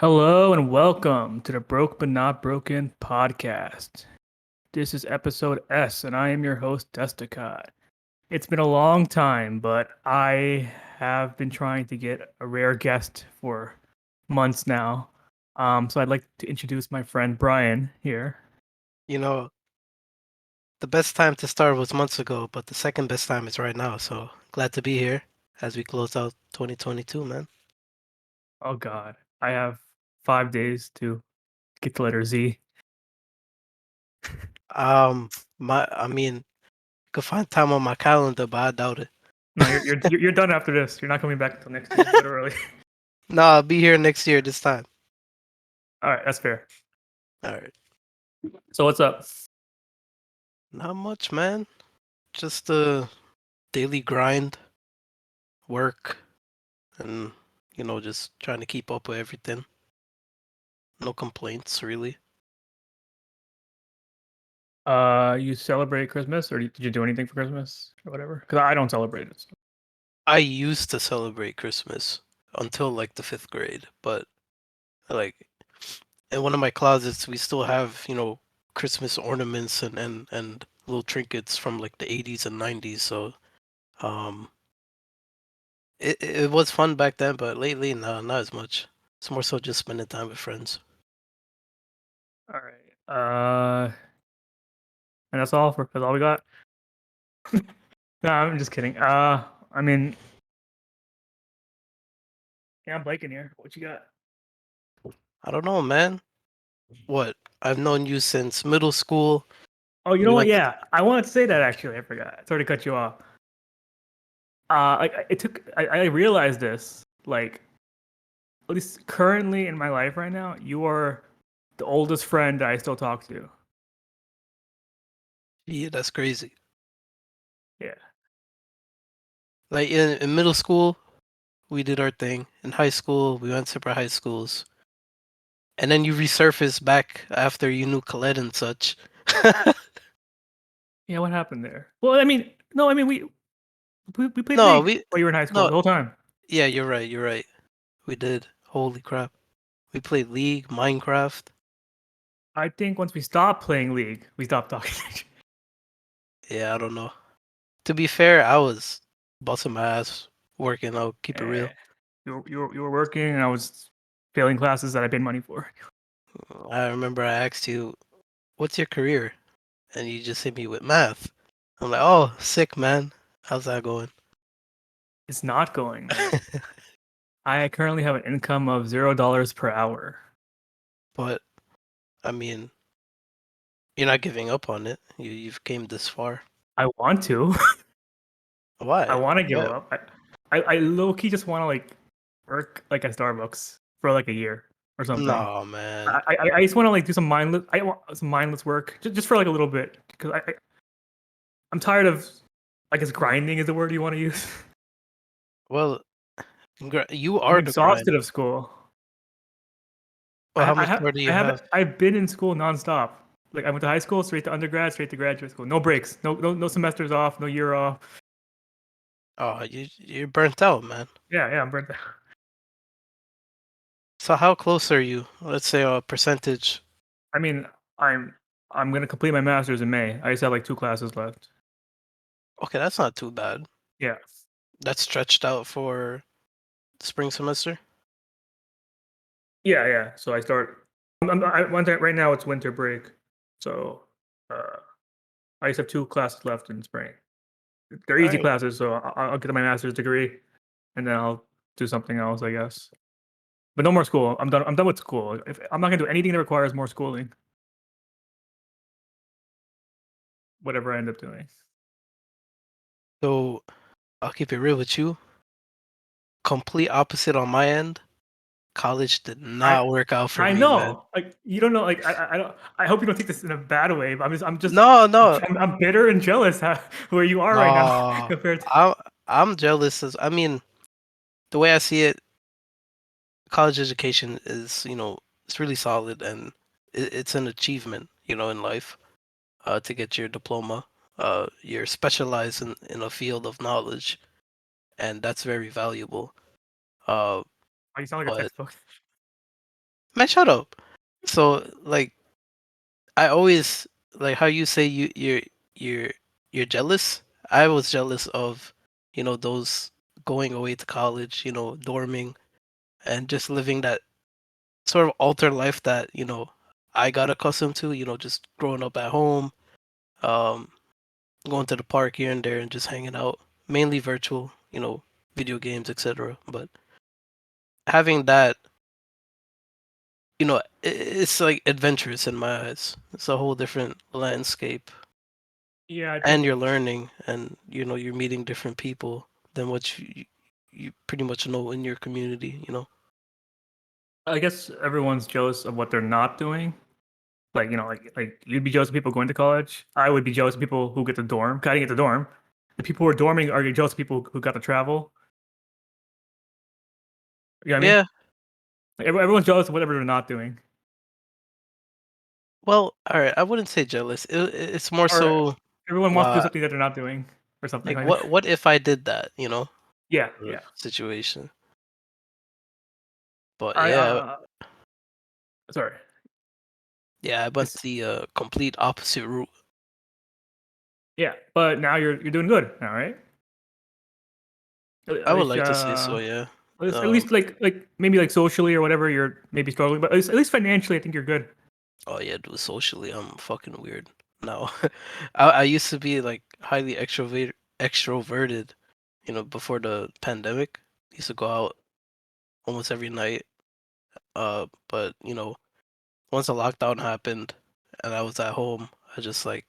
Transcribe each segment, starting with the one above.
Hello and welcome to the Broke But Not Broken podcast. This is episode S, and I am your host, Desticott. It's been a long time, but I have been trying to get a rare guest for months now. So I'd like to introduce my friend Brian here. You know, the best time to start was months ago, but the second best time is right now. So glad to be here as we close out 2022, man. Oh God, I have 5 days to get the letter Z. Um, I mean, you could find time on my calendar, but I doubt it. No, you're done after this. You're not coming back until next year, literally. No, I'll be here next year this time. All right, that's fair. All right. So what's up? Not much, man. Just a daily grind, work, and just trying to keep up with everything. No complaints, really. You celebrate Christmas, or did you do anything for Christmas or whatever? Because I don't celebrate it. So. I used to celebrate Christmas until like the fifth grade, but like in one of my closets, we still have, Christmas ornaments and little trinkets from like the 80s and 90s. So, um, it was fun back then, but lately, no, not as much. It's more so just spending time with friends. All right. And that's all we got. No, I'm just kidding. I mean, yeah, I'm blanking here. What you got? I don't know, man. What? I've known you since middle school. Oh, you know We what? went to, Yeah, I wanted to say that actually. I forgot. Sorry to cut you off. Like it took. I realized this. Like at least currently in my life right now, you are the oldest friend that I still talk to. yeah, that's crazy. Yeah. Like in middle school, we did our thing. In high school, we went separate high schools. And then you resurface back after you knew Colette and such. Yeah. What happened there? Well, I mean, no. I mean, we played No, League we while you were in high school no, the whole time. yeah, you're right, you're right. We did. Holy crap. We played League, Minecraft. I think once we stopped playing League, we stopped talking. Yeah, I don't know. To be fair, I was busting my ass working. I'll keep it Eh, real. you were working, and I was failing classes that I paid money for. I remember I asked you, "What's your career?" And you just hit me with math. I'm like, "Oh, sick, man. How's that going?" It's not going, man. I currently have an income of $0 per hour. But I mean, you're not giving up on it. You've came this far. I want to. I Why? want to give Yeah. up. I low key just want to like work like at Starbucks for like a year or something. No, man. I just want to like do some mindless. I want some mindless work just for like a little bit because I'm tired of. I guess grinding is the word you want to use. Well, you I'm are the grind. exhausted of school. Well, how much more do I you have have? I've been in school nonstop. Like I went to high school, straight to undergrad, straight to graduate school. No breaks, no semesters off, no year off. Oh, you're burnt out, man. Yeah, I'm burnt out. So how close are you? Let's say a percentage. I mean, I'm I'm gonna complete my master's in May. I just have like 2 classes left. Okay, that's not too bad. Yeah, That's stretched out for the spring semester. yeah. So I start. Right now it's winter break, so uh, I just have 2 classes left in spring. They're All easy right. classes, so I'll get my master's degree, and then I'll do something else, I guess. But no more school. I'm done. I'm done with school. I'm not gonna do anything that requires more schooling. Whatever I end up doing. So I'll keep it real with you. Complete opposite on my end. College did I not work out for I me, man. know. Like you don't know. Like I don't. I hope you don't take this in a bad way. But I'm just No, no, I'm bitter and jealous where you are right now no. compared to. I'm jealous. As I mean, the way I see it, college education is, it's really solid and it's an achievement, in life. To get your diploma. You're specialized in a field of knowledge, and that's very valuable. Uh, Oh, you sound like a but textbook. Man, shut up. So like I always like how you say you're you're jealous. I was jealous of, those going away to college, dorming and just living that sort of altered life that, I got accustomed to, just growing up at home, um, going to the park here and there and just hanging out, mainly virtual, video games, etc. But having that, it's like adventurous in my eyes. It's a whole different landscape, Yeah, I and think you're learning, and you're meeting different people than what you pretty much know in your community. I guess everyone's jealous of what they're not doing. Like, like you'd be jealous of people going to college. I would be jealous of people who get the dorm. 'Cause I didn't get the dorm. The people who are dorming are jealous of people who got to travel. You know what I mean? Yeah. Like, everyone's jealous of whatever they're not doing. Well, all right. I wouldn't say jealous. It's more Or so, everyone wants to do uh, something that they're not doing or something. like Like, what if I did that? yeah, Sort of yeah. situation. But I yeah, sorry. yeah, I went It's the complete opposite route. yeah, but now you're doing good now, right? At I would least like to say so. Yeah. at least like maybe like socially or whatever you're maybe struggling, but at least financially I think you're good. Oh yeah, dude, socially, I'm fucking weird now. I used to be like highly extroverted, before the pandemic. Used to go out almost every night. But once the lockdown happened and I was at home, I just like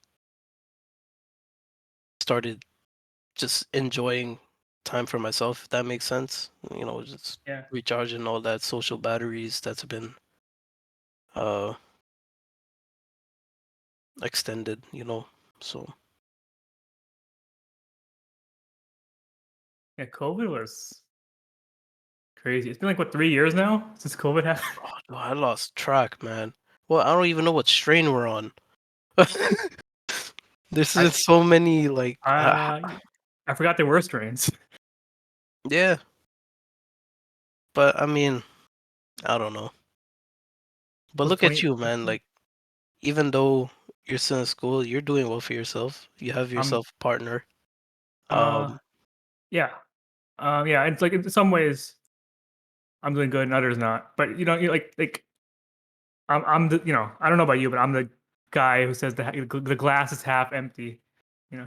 started just enjoying time for myself, if that makes sense. Just Yeah. recharging all that social batteries that's been uh extended, So Yeah, COVID was crazy. It's been like what 3 years now since COVID happened. oh, no, I lost track, man. Well, I don't even know what strain we're on. There's I been so many like uh I forgot there were strains. yeah, but I mean, I don't know. But Was look at you, man. 2019? Like even though you're still in school, you're doing well for yourself. You have Um yourself a partner. uh Um, yeah. Yeah, it's like in some ways I'm doing good and others not. But you're like I'm the I don't know about you, but I'm the guy who says the glass is half empty, you know,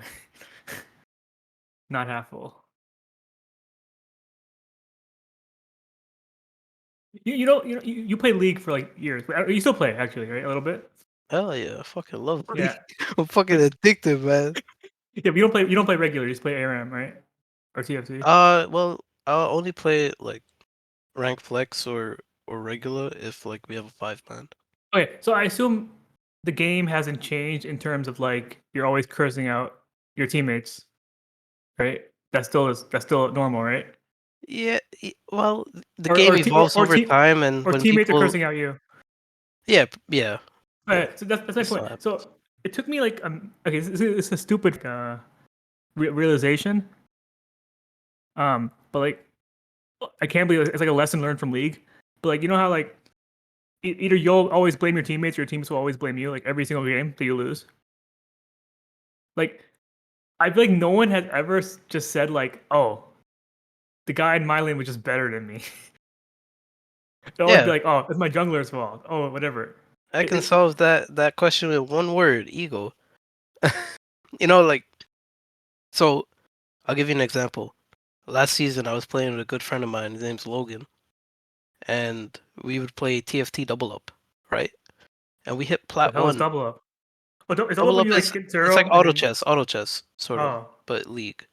not half full. You play League for like years. You still play actually, right? A little bit. hell yeah, I fucking love Yeah, League. I'm fucking but addicted, man. yeah, but you don't play regular. You just play ARM, right? Or TFT. Well, I'll only play like rank flex or regular if like we have a 5 man. Okay, so I assume the game hasn't changed in terms of like you're always cursing out your teammates, right? That's still normal, right? Yeah, well, the Or game or te- or, evolves or over team time, and or when teammates are people, cursing out you. yeah, yeah, yeah, So that's my it point. still happens. So it took me like okay, this is a stupid realization. But like I can't believe it's like a lesson learned from League. But like how like either you'll always blame your teammates or your teams will always blame you like every single game that you lose. Like I feel like no one has ever just said like, "Oh, the guy in my lane was just better than me." They'll always be Yeah, like, "Oh, it's my jungler's fault." Oh, whatever. I It, can it, solve that question with one word: ego. Like so. I'll give you an example. Last season, I was playing with a good friend of mine. His name's Logan, and we would play TFT double up, right? And we hit the plat hell is one. double up? Oh, is double up Double when up you like is get it's like zero and then auto chess, sort of, oh but league.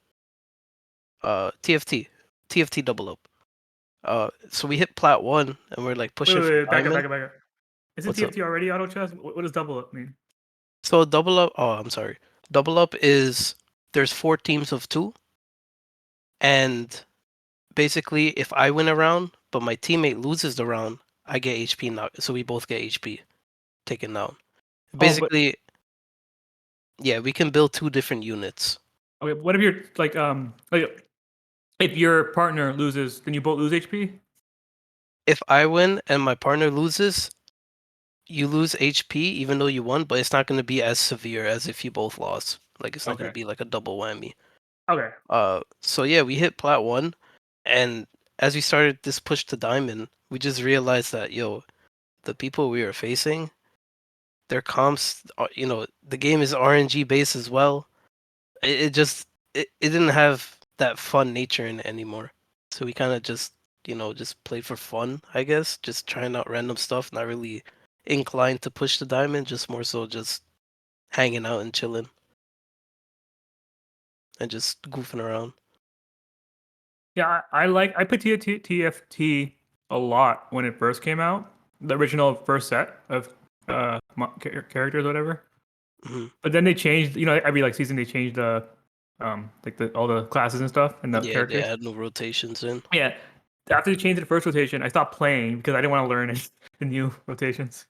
TFT, TFT double up. So we hit plat one, and we're like wait pushing wait for wait back up diamond. back up back up. Isn't What's up? TFT already auto chess? What does double up mean? So double up. Oh, I'm sorry. Double up is there's 4 teams of two, and basically, if I win a round, but my teammate loses the round, I get HP now. So we both get HP taken down. Oh, but Basically, yeah, we can build 2 different units. okay. What if you're like if your partner loses, then you both lose HP. if I win and my partner loses, you lose HP even though you won, but it's not gonna be as severe as if you both lost. Like it's not gonna Okay. be like a double whammy. Okay. So yeah, we hit plat one, and as we started this push to diamond, we just realized that the people we were facing, their comps, the game is RNG based as well. It just it didn't have that fun nature in it anymore. So we kind of just played for fun, I guess, just trying out random stuff, not really inclined to push the diamond, just more so just hanging out and chilling and just goofing around. Yeah, I played TFT a lot when it first came out, the original first set of characters, whatever. Hmm. But then they changed, every like season they changed the like the all the classes and stuff and the Yeah, they characters. add no rotations in. Yeah, after they changed the first rotation, I stopped playing because I didn't want to learn the new rotations.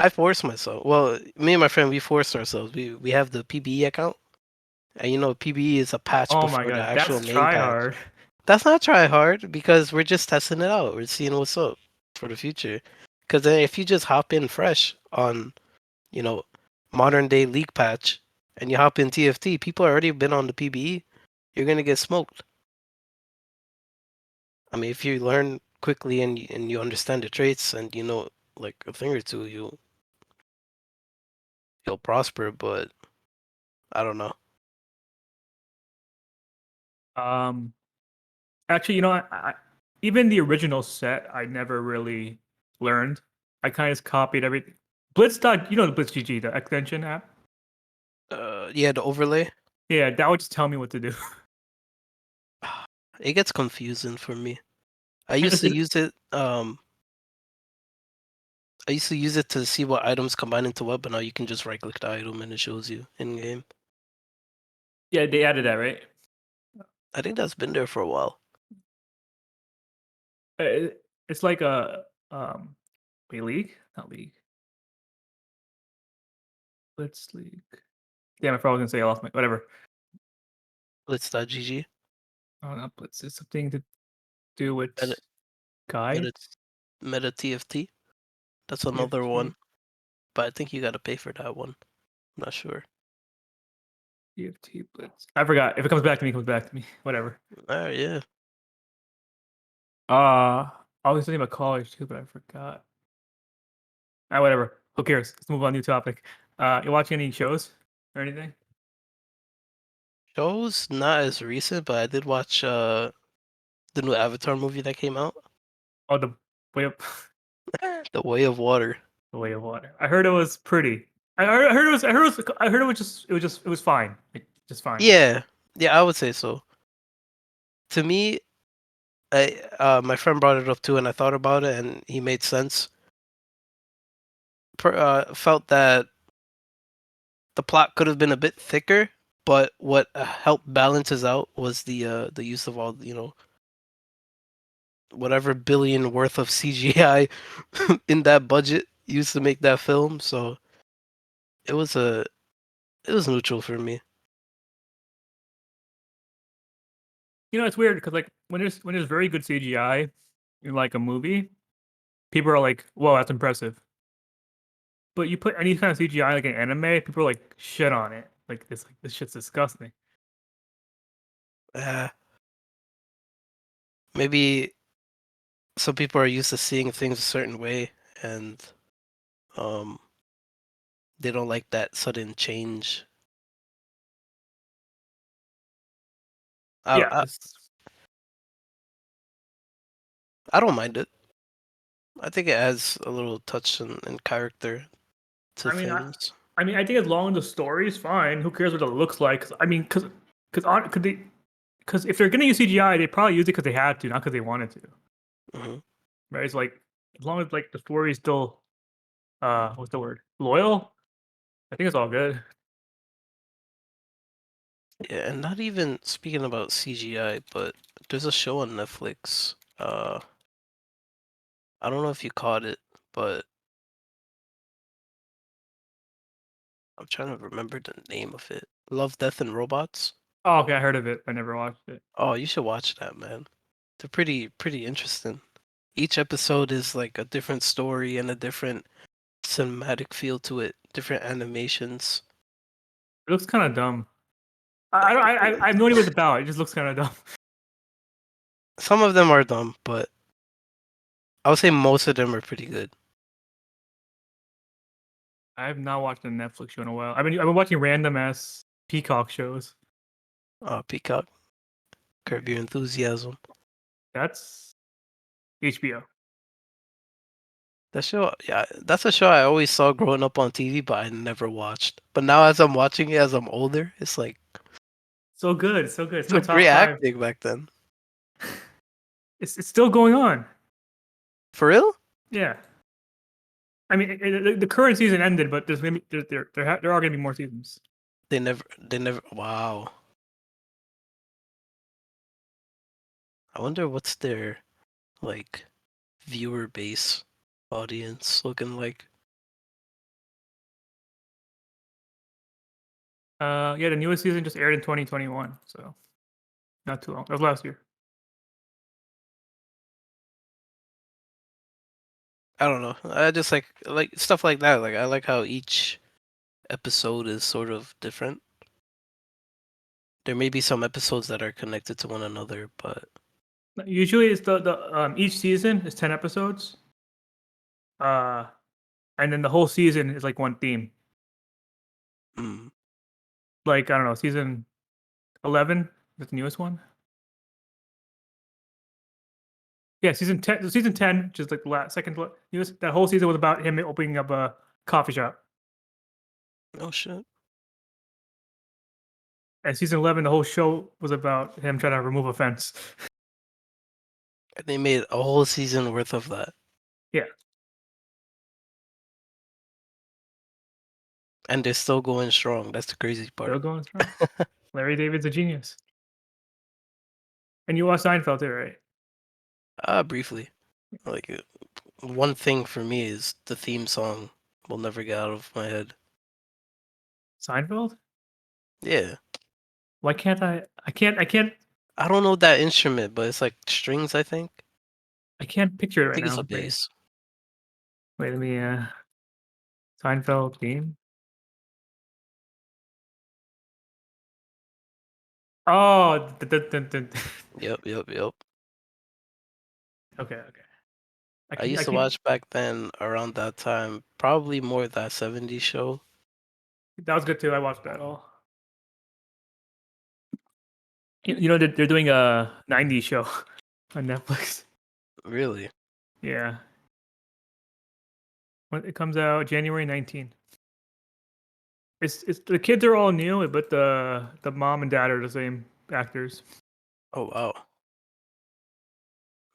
I forced myself. Well, me and my friend, we forced ourselves. We have the PBE account, and PBE is a patch Oh my before the god, actual that's main try patch. hard. That's not try hard because we're just testing it out. We're seeing what's up for the future. Because then if you just hop in fresh on, you know, modern day league patch and you hop in TFT, people already been on the PBE, you're gonna get smoked. I mean, if you learn quickly and you understand the traits and you know like a thing or two, you'll prosper. But I don't know. Um, Actually, even the original set, I never really learned. I kind of just copied everything. Blitz dot, the Blitz GG, the extension app. Yeah, the overlay. Yeah, that would just tell me what to do. It gets confusing for me. I used It's to just- use it. I used to use it to see what items combine into what, but now you can just right click the item and it shows you in game. yeah, they added that, right? I think that's been there for a while. It's like a wait, league, not league, Blitz league. Damn, I probably gonna say I lost my whatever. Blitz.gg. Oh, not Blitz. It's something to do with Meta, meta, guides. meta TFT. That's another one, TFT, but I think you gotta pay for that one. I'm not sure. TFT Blitz. I forgot. If it comes back to me, it comes back to me. Whatever. Alright, yeah. I was thinking about college too, but I forgot. Whatever. Who cares? Let's move on. New topic. You watching any shows or anything? Shows not as recent, but I did watch the new Avatar movie that came out. Oh, the way of The Way of Water. the way of water. I heard it was pretty. I heard it was. I heard it was. I heard it was just. It was just. It was fine. Like, just fine. Yeah, yeah, I would say so. To me, my friend brought it up too, and I thought about it, and he made sense. Felt that the plot could have been a bit thicker, but what helped balances out was the use of all whatever billion worth of CGI in that budget used to make that film. So it was a it was neutral for me. It's weird because like when there's very good CGI in like a movie, people are like, "Whoa, that's impressive." But you put any kind of CGI like an anime, people are like shit on it. Like this shit's disgusting. Uh, Maybe some people are used to seeing things a certain way, and um, they don't like that sudden change. I Yeah, I, it's. I don't mind it. I think it adds a little touch and character to I mean, I, things. I mean, I think as long as the story is fine, who cares what it looks like? 'Cause, I mean, because if they're gonna use CGI, they probably use it because they had to, not because they wanted to. Hmm. Right? It's like as long as like the story is still what's the word? Loyal. I think it's all good. Yeah, and not even speaking about CGI, but there's a show on Netflix. I don't know if you caught it, but I'm trying to remember the name of it. Love, Death, and Robots. Oh, okay, I heard of it. I never watched it. Oh, you should watch that, man. They're pretty interesting. Each episode is like a different story and a different cinematic feel to it, different animations. It looks kind of dumb. I have no idea what it's about. It just looks kind of dumb. Some of them are dumb, but I would say most of them are pretty good. I have not watched a Netflix show in a while. I've been watching random ass Peacock shows. Peacock, Curb Your Enthusiasm. That's HBO. That show, yeah, that's a show I always saw growing up on TV, but I never watched. But now, as I'm watching it as I'm older, it's like So good, so good. It's in my some great top five. acting back then. It's still going on. For real? Yeah. I mean, the current season ended, but there's maybe there are going to be more seasons. They never. Wow. I wonder what's their like viewer base audience looking like. Yeah, the newest season just aired in 2021, so not too long. That was last year. I don't know. I just like stuff like that. Like I like how each episode is sort of different. There may be some episodes that are connected to one another, but Usually, it's the each season is 10 episodes. Uh, and then the whole season is like one theme. mm, Like I don't know, season 11, that's the newest one. Yeah, season 10. So season 10, which is like the second newest. That whole season was about him opening up a coffee shop. oh shit. And season 11, the whole show was about him trying to remove a fence. And they made a whole season worth of that. Yeah, And they're still going strong. That's the crazy still part. going strong. Larry David's a genius. And you watch Seinfeld too, right? Briefly. Like one thing for me is the theme song will never get out of my head. Seinfeld? Yeah. Why can't I? I can't. I don't know that instrument, but it's like strings, I think. I can't picture it I right think it's now. a bass. Wait, let me. Seinfeld theme. Oh, Yep, yep, yep. okay, okay. I I used to can't. watch back then around that time, probably more that 70s show. That was good too. I watched that all. You know, they're doing a '90s show on Netflix. Really? Yeah, when it comes out January 19th. It's the kids are all new, but the mom and dad are the same actors. Oh wow.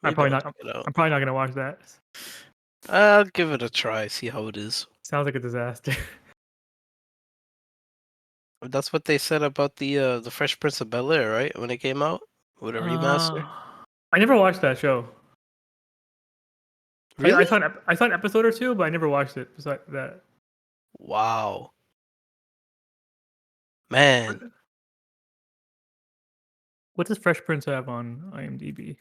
I'm Maybe probably I'll not. check it out. I'm probably not gonna watch that. I'll give it a try, see how it is. Sounds like a disaster. That's what they said about the Fresh Prince of Bel-Air, right? When it came out with a remaster. Uh, I never watched that show. I Really? saw I saw an episode or two, but I never watched it. Besides that, Wow. Man, what does Fresh Prince have on IMDb?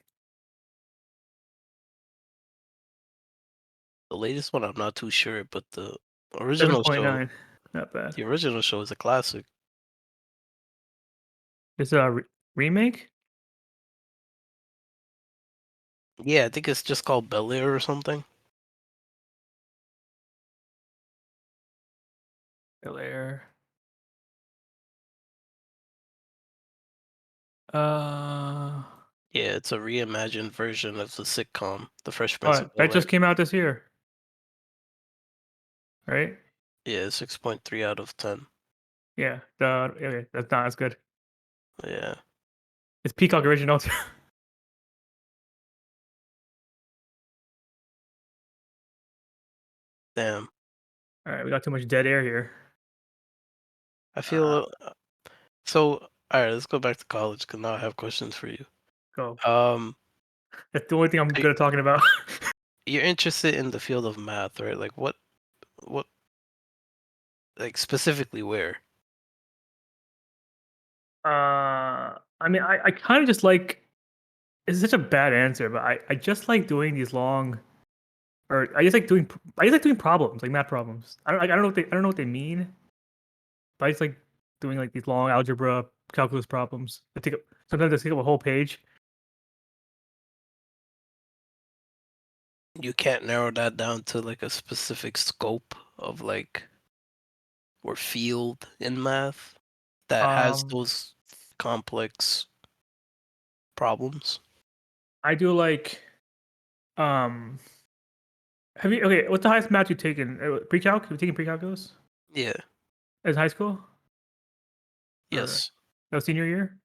the latest one I'm not too sure, but the original show, 7.9. Not bad. the original show is a classic. It's a remake. Yeah, I think it's just called Bel-Air or something. Bel Air. Uh, Yeah, it's a reimagined version of the sitcom, The Fresh Prince oh, of that Bel-Air. just came out this year, right? Yeah, 6.3 out of 10. Yeah. Okay, that's not as good. Yeah. It's Peacock original too. Damn. All right, we got too much dead air here. I Uh, feel so. All right, let's go back to college because now I have questions for you. go. Um, That's the only thing I'm y- good at talking about. you're interested in the field of math, right? Like what, like specifically where? I mean, I kind of just like It's such a bad answer, but I just like doing these long, or I just like doing problems, like math problems. I don't know what they I don't know what they mean, but I just like doing like these long algebra calculus problems. Sometimes they take up a whole page. You can't narrow that down to like a specific scope of like or field in math that has Um, those complex problems. I do like um. Have you okay? What's the highest math you've taken? Pre-calc? Have you taken pre-calculus Yeah. as high school or Yes. no senior year?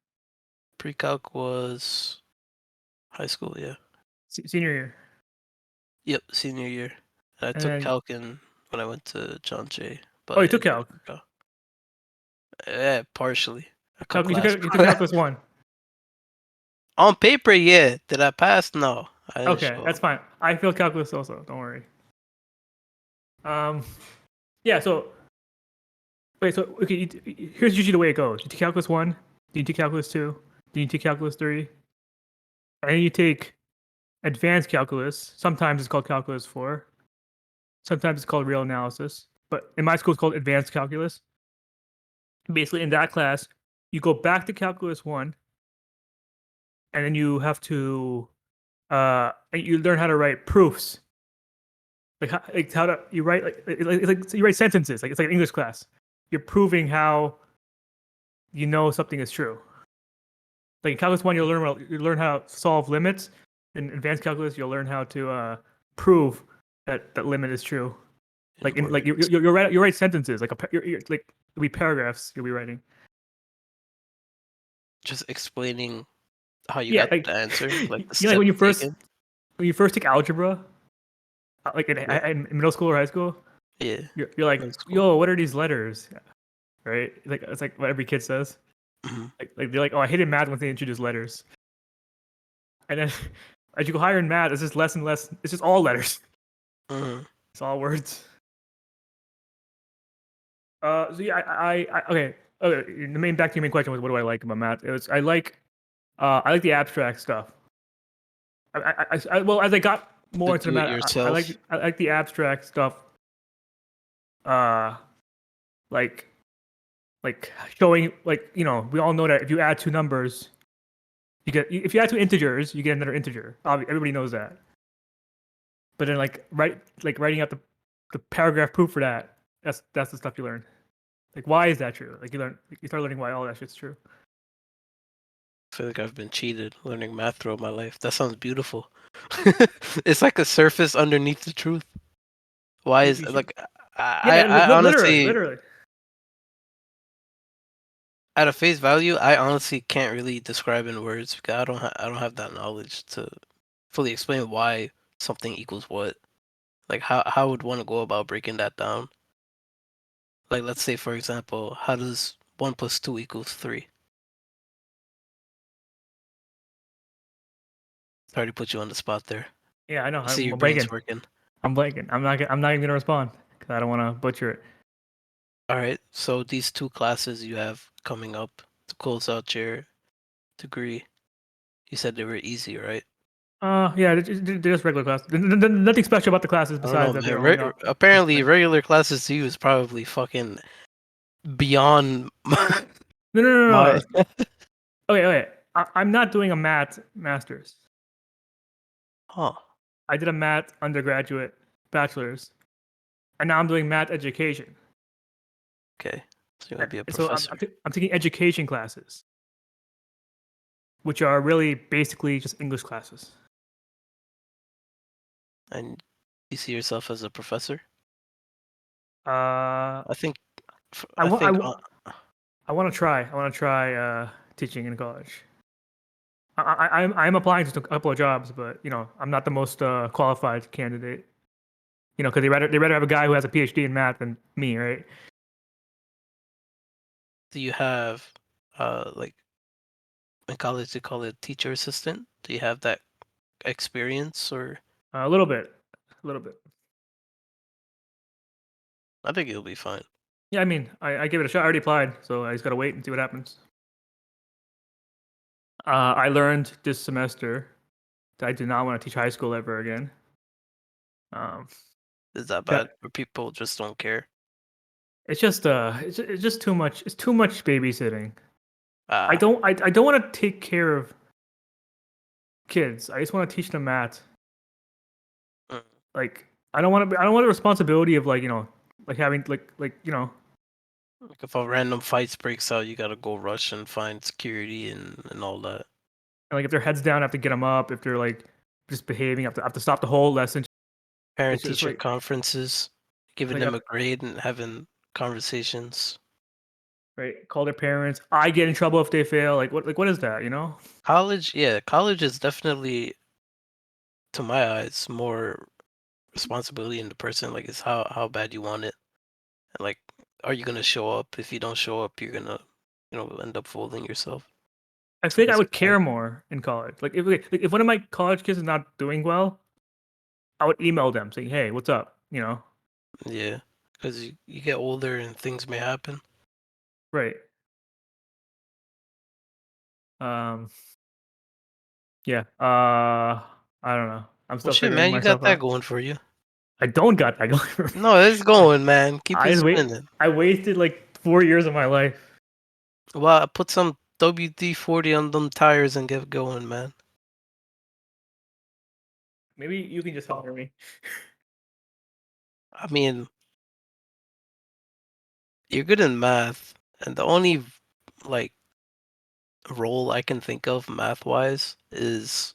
Pre-calc was high school, yeah. Senior year, Yep, senior year. And I and took then calc when I went to John Jay, oh, but you it took didn't calc. work out. Yeah, partially. I cut class. You took calculus one. On paper, yeah. Did I pass? No, I didn't Okay, show that's up. fine. I failed calculus also. Don't worry. Um, yeah. So wait. So okay. Here's usually the way it goes. You take calculus one. Then you take calculus two. Then you take calculus three. And then you take advanced calculus. Sometimes it's called calculus four. Sometimes it's called real analysis. But in my school, it's called advanced calculus. Basically, in that class, you go back to calculus one, and then you have to and you learn how to write proofs, like how to you write like so you write sentences, like it's like an English class. You're proving how you know something is true. Like in calculus one, you learn how to solve limits. In advanced calculus, you'll learn how to prove that limit is true. In Like words. you write sentences like like it'll be paragraphs you'll be writing. Just explaining how you Yeah, got like the answer, like the you know, like steps taken. when you first take algebra, like Yeah, in middle school or high school, yeah. you're like, That's cool. yo, what are these letters? Right? Like it's like what every kid says. Hmm. Like they're like, oh, I hated math once they introduced letters, and then as you go higher in math, it's just less and less. It's just all letters. Hmm. It's all words. So yeah, okay. Okay, the main back to your main question was what do I like about math? It was I like the abstract stuff. Well, as I got The more into the do it math, yourself. I like the abstract stuff. Uh, like like showing like we all know that if you add two numbers, you get if you add two integers, you get another integer. Everybody knows that. But then like writing out the paragraph proof for that, that's the stuff you learn. Like why is that true? Like you start learning why all that shit's true. I feel like I've been cheated learning math throughout my life. That sounds beautiful. It's like a surface underneath the truth. Why is You should like yeah, I honestly literally. at a face value, I honestly can't really describe in words because I don't have that knowledge to fully explain why something equals what. Like how would one go about breaking that down? Like let's say for example, how does 1 plus 2 equals 3? Sorry to put you on the spot there. Yeah, I know. I see I'm your brain's blanking. working. I'm blanking. I'm not even gonna respond because I don't want to butcher it. All right, so these two classes you have coming up to close out your degree, you said they were easy, right? Yeah, they're just regular classes. Nothing special about the classes I don't know, besides that man. they're only Apparently, spring. regular classes to you is probably fucking beyond No, no, no, no, my. no. Okay, okay. I'm not doing a math master's. Huh. I did a math undergraduate bachelor's, and now I'm doing math education. Okay, so you're gonna be a So professor. I'm taking education classes, which are really basically just English classes. And you see yourself as a professor? Uh, I think, I I want think, I want to try. I want to try teaching in college. I'm applying to a couple of jobs, but I'm not the most qualified candidate. Because they rather have a guy who has a PhD in math than me, right? do you have, like in college they call it teacher assistant? Do you have that experience, or A little bit, a little bit. I think it'll be fine. Yeah, I mean, I gave it a shot. I already applied, so I just gotta wait and see what happens. I learned this semester. I do not want to teach high school ever again. Um, Is that bad? that Or people just don't care? it's just too much. It's too much babysitting. Ah, I don't want to take care of kids. I just want to teach them math. mm, Like I don't want the responsibility of like like having like if a random fight breaks out, you gotta go rush and find security and all that. like if their heads down, I have to get them up. If they're like just behaving, I have to stop the whole lesson. Parent It's just teacher conferences, giving like them a grade and having conversations. right, call their parents. I get in trouble if they fail. Like what is that? College, yeah, college is definitely, to my eyes, more responsibility in the person. Like, it's how bad you want it, and like, are you gonna show up? If you don't show up, you're gonna, end up folding yourself. I So think I it's would important. care more in college. Like if one of my college kids is not doing well, I would email them saying, "Hey, what's up?" Yeah, because you get older and things may happen. Right. Um. Yeah. I don't know. I'm Well, still shit, figuring man, you got myself that out. going for you. I don't got that going for me. No, it's going, man. Keep I it just wait. spinning. I wasted like 4 years of my life. Well, I put some WD-40 on them tires and get going, man. Maybe you can just hire me. I mean, you're good in math, and the only like role I can think of math-wise is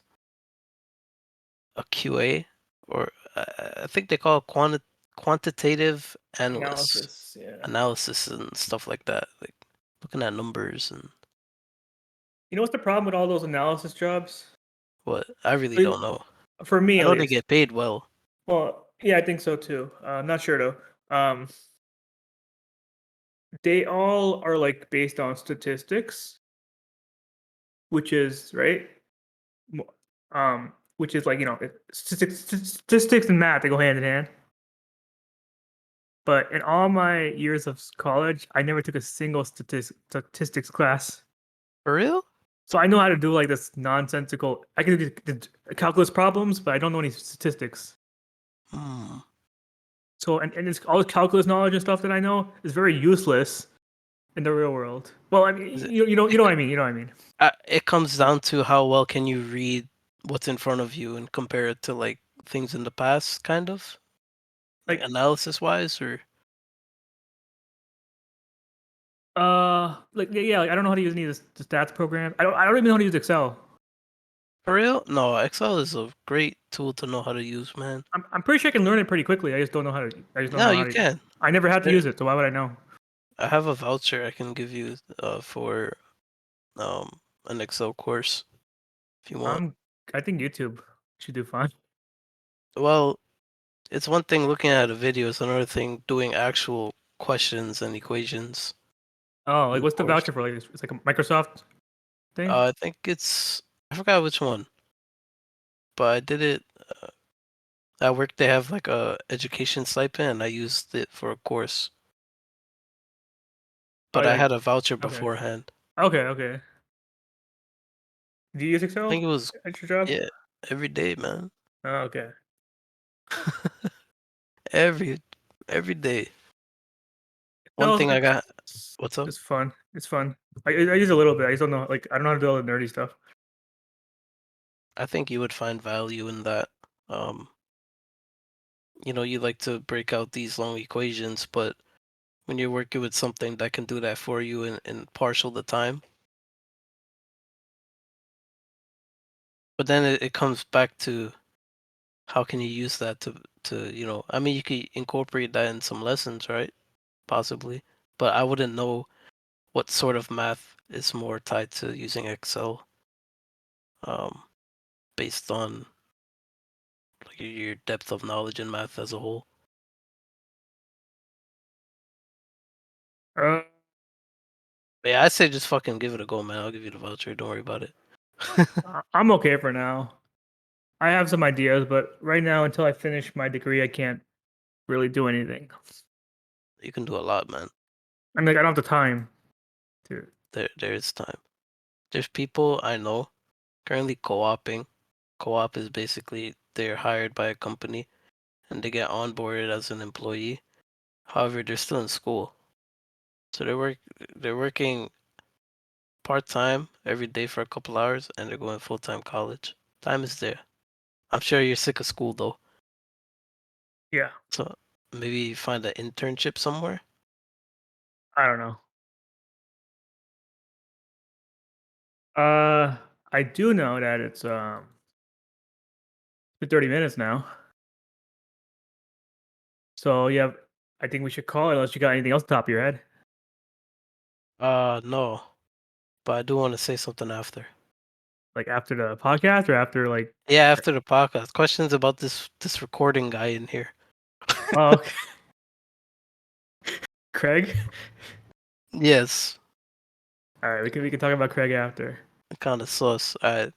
a QA, or I think they call it quantitative analyst Analysis. Yeah. analysis and stuff like that, like looking at numbers and You know what's the problem with all those analysis jobs? what. I really Like, don't know. for me I at know they least. get paid well. Well, yeah, I think so too. I'm not sure though. They all are like based on statistics, which is right. Mo- which is like statistics and math they go hand in hand. But in all my years of college, I never took a single statistics class. For real? So I know how to do like this nonsensical. I can do the calculus problems, but I don't know any statistics. Hmm. So and it's all the calculus knowledge and stuff that I know is very useless in the real world. Well, I mean, Is it, you know what I mean. You know what I mean. it comes down to how well can you read what's in front of you and compare it to like things in the past, kind of like Like analysis wise, or like yeah, like I don't know how to use any of the stats program. I don't even know how to use Excel. for real? No, Excel is a great tool to know how to use, man. I'm pretty sure I can learn it pretty quickly. I just don't know how to. I just don't No, know you how to. can. I never had to There- use it, so why would I know? I have a voucher I can give you for an Excel course if you want. I think YouTube should do fine. Well, it's one thing looking at a video, it's another thing doing actual questions and equations Oh, in like the what's the course. voucher for? Like it's like a Microsoft thing. I think I forgot which one, but I did it. At work, they have like a education stipend, and I used it for a course, Oh, but I like had a voucher okay, beforehand. okay. Do you use I think Excel it was, at your job? yeah, every day, man. Oh, okay. every every day. One Excel's thing I got. What's up? it's fun. It's fun. I use a little bit. I just don't know. Like I don't know how to do all the nerdy stuff. I think you would find value in that. Um, you like to break out these long equations, but when you're working with something that can do that for you in partial the time, but then it comes back to how can you use that to I mean, you could incorporate that in some lessons, right? Possibly, but I wouldn't know what sort of math is more tied to using Excel, um, based on like your depth of knowledge in math as a whole. Uh, But yeah, I say just fucking give it a go, man. I'll give you the voucher. Don't worry about it. I'm okay for now. I have some ideas, but right now, until I finish my degree, I can't really do anything. You can do a lot, man. I'm like I don't have the time to. There is time. There's people I know currently co-oping Co-op is basically they're hired by a company and they get onboarded as an employee. However, they're still in school, so they're working part-time every day for a couple hours, and they're going full-time college. Time is there. I'm sure you're sick of school though, Yeah. so maybe find an internship somewhere. I don't know. Uh, I do know that it's been 30 minutes now. So yeah, I think we should call it unless you got anything else top of your head. No, but I do want to say something after. Like after the podcast or after like Yeah, after the podcast. Questions about this recording guy in here. oh okay. Craig? Yes, Alright, we can talk about Craig after. kind of sus. Alright,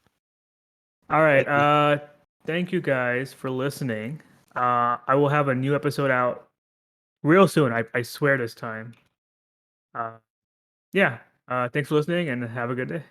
Alright, thank you. thank you guys for listening. I will have a new episode out real soon. I swear this time. Uh yeah. Thanks for listening and have a good day.